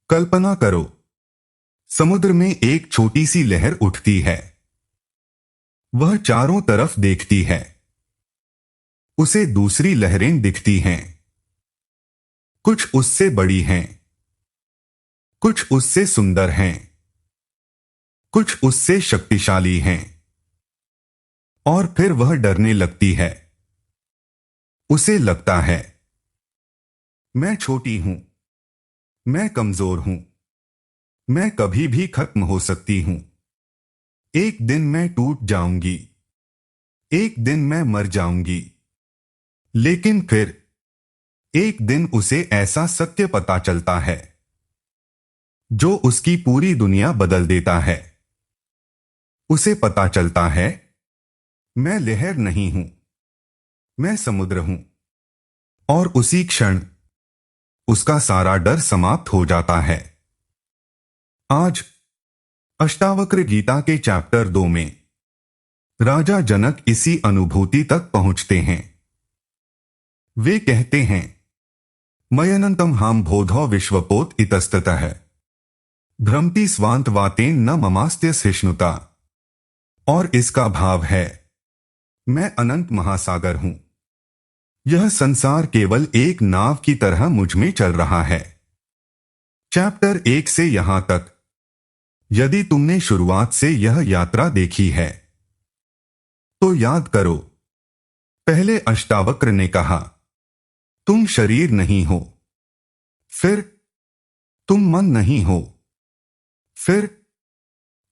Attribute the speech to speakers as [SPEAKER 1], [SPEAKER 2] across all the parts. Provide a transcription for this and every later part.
[SPEAKER 1] कल्पना करो, समुद्र में एक छोटी सी लहर उठती है। वह चारों तरफ देखती है। उसे दूसरी लहरें दिखती हैं। कुछ उससे बड़ी हैं, कुछ उससे सुंदर हैं, कुछ उससे शक्तिशाली हैं। और फिर वह डरने लगती है। उसे लगता है, मैं छोटी हूं, मैं कमजोर हूं, मैं कभी भी खत्म हो सकती हूं। एक दिन मैं टूट जाऊंगी, एक दिन मैं मर जाऊंगी। लेकिन फिर एक दिन उसे ऐसा सत्य पता चलता है जो उसकी पूरी दुनिया बदल देता है। उसे पता चलता है, मैं लहर नहीं हूं, मैं समुद्र हूं। और उसी क्षण उसका सारा डर समाप्त हो जाता है। आज अष्टावक्र गीता के चैप्टर 2 में राजा जनक इसी अनुभूति तक पहुंचते हैं। वे कहते हैं, मयनंतम हाम बोधो विश्वपोत इतस्ततः भ्रमति स्वांत वातेन न ममास्त्य सहिष्णुता। और इसका भाव है, मैं अनंत महासागर हूं। यह संसार केवल एक नाव की तरह मुझ में चल रहा है। चैप्टर 1 से यहां तक यदि तुमने शुरुआत से यह यात्रा देखी है तो याद करो, पहले अष्टावक्र ने कहा, तुम शरीर नहीं हो। फिर तुम मन नहीं हो। फिर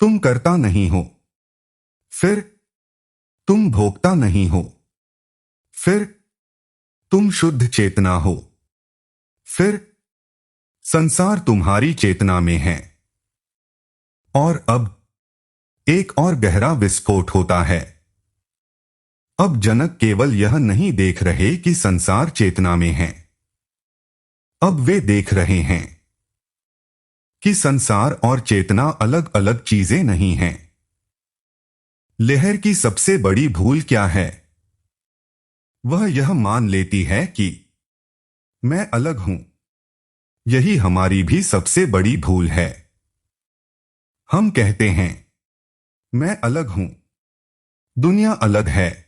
[SPEAKER 1] तुम कर्ता नहीं हो। फिर तुम भोक्ता नहीं हो। फिर तुम शुद्ध चेतना हो। फिर संसार तुम्हारी चेतना में है। और अब एक और गहरा विस्फोट होता है। अब जनक केवल यह नहीं देख रहे कि संसार चेतना में है। अब वे देख रहे हैं कि संसार और चेतना अलग अलग चीजें नहीं हैं। लहर की सबसे बड़ी भूल क्या है? वह यह मान लेती है कि मैं अलग हूं। यही हमारी भी सबसे बड़ी भूल है। हम कहते हैं, मैं अलग हूं, दुनिया अलग है,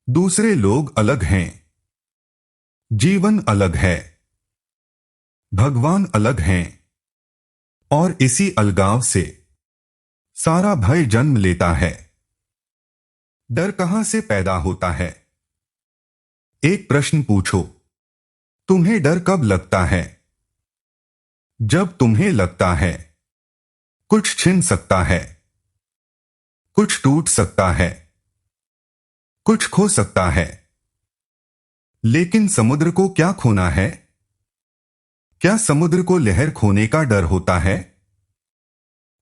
[SPEAKER 1] दूसरे लोग अलग हैं, जीवन अलग है, भगवान अलग हैं। और इसी अलगाव से सारा भय जन्म लेता है। डर कहां से पैदा होता है? एक प्रश्न पूछो, तुम्हें डर कब लगता है? जब तुम्हें लगता है कुछ छिन सकता है, कुछ टूट सकता है, कुछ खो सकता है। लेकिन समुद्र को क्या खोना है? क्या समुद्र को लहर खोने का डर होता है?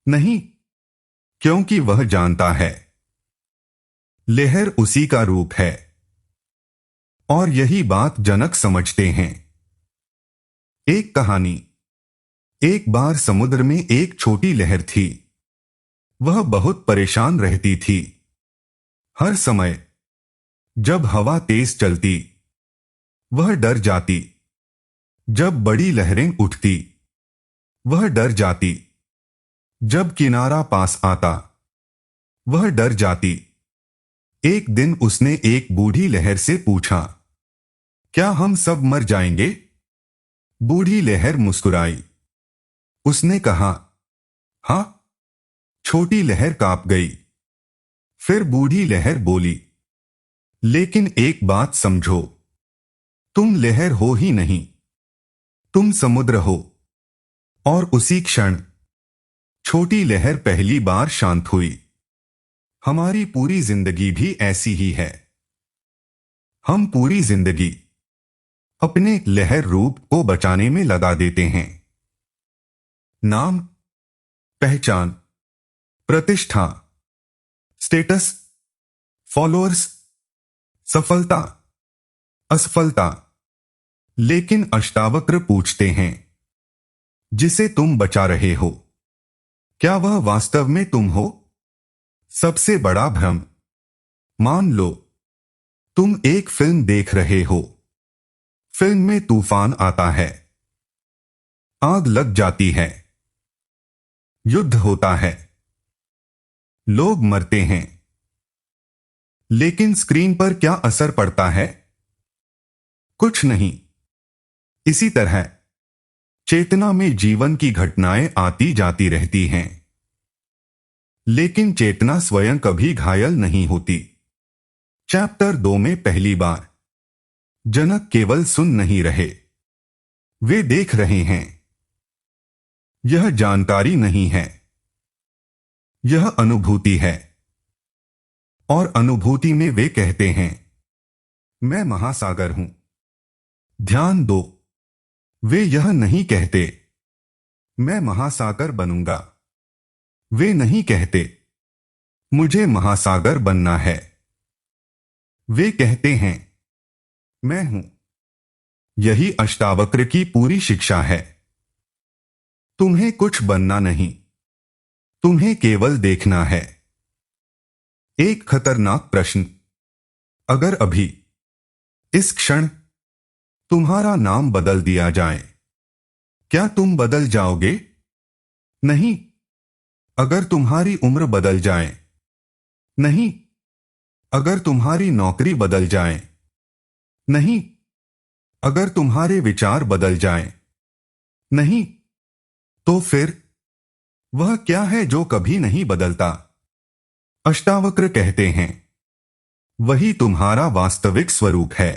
[SPEAKER 1] नहीं, क्योंकि वह जानता है लहर उसी का रूप है। और यही बात जनक समझते हैं। एक कहानी। एक बार समुद्र में एक छोटी लहर थी। वह बहुत परेशान रहती थी। हर समय जब हवा तेज चलती, वह डर जाती। जब बड़ी लहरें उठती, वह डर जाती। जब किनारा पास आता, वह डर जाती। एक दिन उसने एक बूढ़ी लहर से पूछा, क्या हम सब मर जाएंगे? बूढ़ी लहर मुस्कुराई। उसने कहा, हां। छोटी लहर कांप गई। फिर बूढ़ी लहर बोली, लेकिन एक बात समझो, तुम लहर हो ही नहीं, तुम समुद्र हो। और उसी क्षण छोटी लहर पहली बार शांत हुई। हमारी पूरी जिंदगी भी ऐसी ही है। हम पूरी जिंदगी अपने लहर रूप को बचाने में लगा देते हैं। नाम, पहचान, प्रतिष्ठा, स्टेटस, फॉलोअर्स, सफलता, असफलता। लेकिन अष्टावक्र पूछते हैं, जिसे तुम बचा रहे हो, क्या वह वास्तव में तुम हो? सबसे बड़ा भ्रम। मान लो तुम एक फिल्म देख रहे हो। फिल्म में तूफान आता है। आग लग जाती है, युद्ध होता है, लोग मरते हैं, लेकिन स्क्रीन पर क्या असर पड़ता है? कुछ नहीं। इसी तरह चेतना में जीवन की घटनाएं आती जाती रहती हैं, लेकिन चेतना स्वयं कभी घायल नहीं होती। चैप्टर 2 में पहली बार जनक केवल सुन नहीं रहे, वे देख रहे हैं। यह जानकारी नहीं है, यह अनुभूति है। और अनुभूति में वे कहते हैं, मैं महासागर हूं। ध्यान दो, वे यह नहीं कहते, मैं महासागर बनूंगा। वे नहीं कहते, मुझे महासागर बनना है। वे कहते हैं, मैं हूं। यही अष्टावक्र की पूरी शिक्षा है। तुम्हें कुछ बनना नहीं, तुम्हें केवल देखना है। एक खतरनाक प्रश्न, अगर अभी इस क्षण तुम्हारा नाम बदल दिया जाए, क्या तुम बदल जाओगे? नहीं। अगर तुम्हारी उम्र बदल जाए? नहीं। अगर तुम्हारी नौकरी बदल जाए? नहीं। अगर तुम्हारे विचार बदल जाएं? नहीं। तो फिर वह क्या है जो कभी नहीं बदलता? अष्टावक्र कहते हैं, वही तुम्हारा वास्तविक स्वरूप है।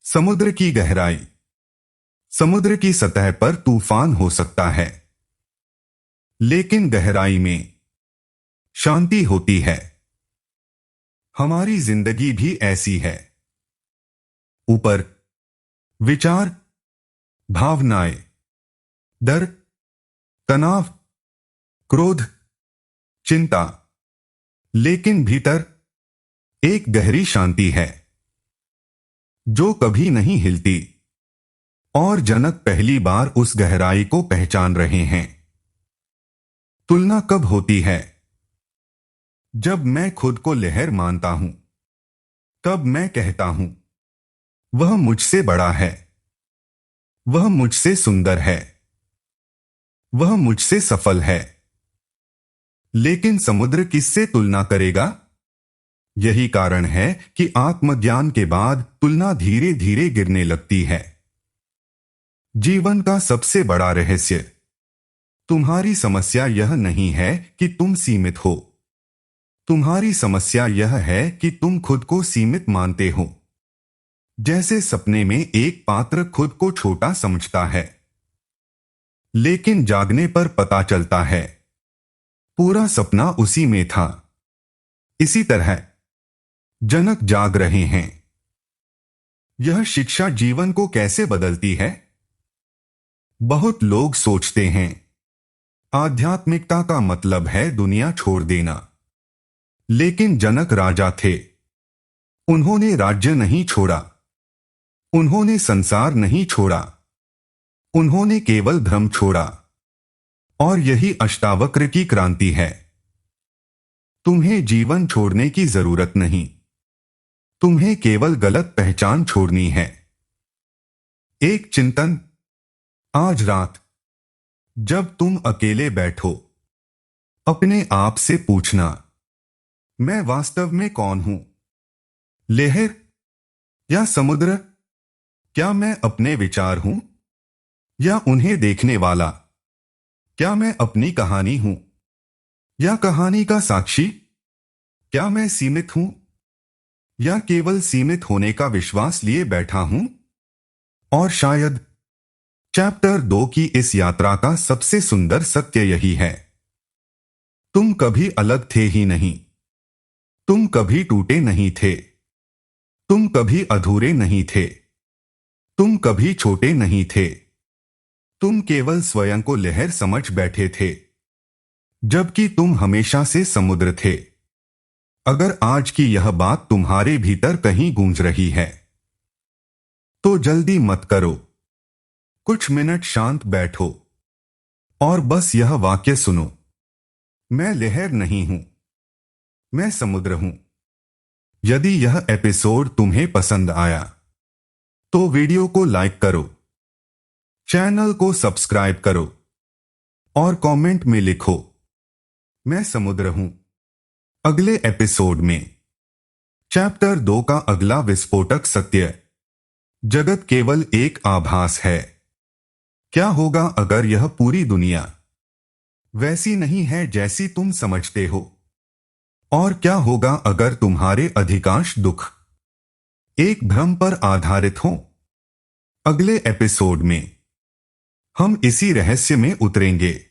[SPEAKER 1] समुद्र की गहराई, समुद्र की सतह पर तूफान हो सकता है, लेकिन गहराई में शांति होती है। हमारी जिंदगी भी ऐसी है। ऊपर विचार, भावनाएं, डर, तनाव, क्रोध, चिंता, लेकिन भीतर एक गहरी शांति है जो कभी नहीं हिलती। और जनक पहली बार उस गहराई को पहचान रहे हैं। तुलना कब होती है? जब मैं खुद को लहर मानता हूं, तब मैं कहता हूं, वह मुझसे बड़ा है, वह मुझसे सुंदर है, वह मुझसे सफल है। लेकिन समुद्र किससे तुलना करेगा? यही कारण है कि आत्मज्ञान के बाद तुलना धीरे धीरे गिरने लगती है। जीवन का सबसे बड़ा रहस्य, तुम्हारी समस्या यह नहीं है कि तुम सीमित हो, तुम्हारी समस्या यह है कि तुम खुद को सीमित मानते हो। जैसे सपने में एक पात्र खुद को छोटा समझता है, लेकिन जागने पर पता चलता है पूरा सपना उसी में था। इसी तरह जनक जाग रहे हैं। यह शिक्षा जीवन को कैसे बदलती है? बहुत लोग सोचते हैं आध्यात्मिकता का मतलब है दुनिया छोड़ देना, लेकिन जनक राजा थे। उन्होंने राज्य नहीं छोड़ा, उन्होंने संसार नहीं छोड़ा, उन्होंने केवल धर्म छोड़ा। और यही अष्टावक्र की क्रांति है। तुम्हें जीवन छोड़ने की जरूरत नहीं, तुम्हें केवल गलत पहचान छोड़नी है। एक चिंतन, आज रात जब तुम अकेले बैठो, अपने आप से पूछना, मैं वास्तव में कौन हूं? लहर या समुद्र? क्या मैं अपने विचार हूं या उन्हें देखने वाला? क्या मैं अपनी कहानी हूं या कहानी का साक्षी? क्या मैं सीमित हूं या केवल सीमित होने का विश्वास लिए बैठा हूं? और शायद चैप्टर 2 की इस यात्रा का सबसे सुंदर सत्य यही है, तुम कभी अलग थे ही नहीं, तुम कभी टूटे नहीं थे, तुम कभी अधूरे नहीं थे, तुम कभी छोटे नहीं थे। तुम केवल स्वयं को लहर समझ बैठे थे, जबकि तुम हमेशा से समुद्र थे। अगर आज की यह बात तुम्हारे भीतर कहीं गूंज रही है, तो जल्दी मत करो, कुछ मिनट शांत बैठो और बस यह वाक्य सुनो, मैं लहर नहीं हूं, मैं समुद्र हूं। यदि यह एपिसोड तुम्हें पसंद आया, तो वीडियो को लाइक करो, चैनल को सब्सक्राइब करो और कमेंट में लिखो, मैं समुद्र हूं। अगले एपिसोड में चैप्टर 2 का अगला विस्फोटक सत्य, जगत केवल एक आभास है। क्या होगा अगर यह पूरी दुनिया वैसी नहीं है जैसी तुम समझते हो? और क्या होगा अगर तुम्हारे अधिकांश दुख एक भ्रम पर आधारित हों? अगले एपिसोड में हम इसी रहस्य में उतरेंगे।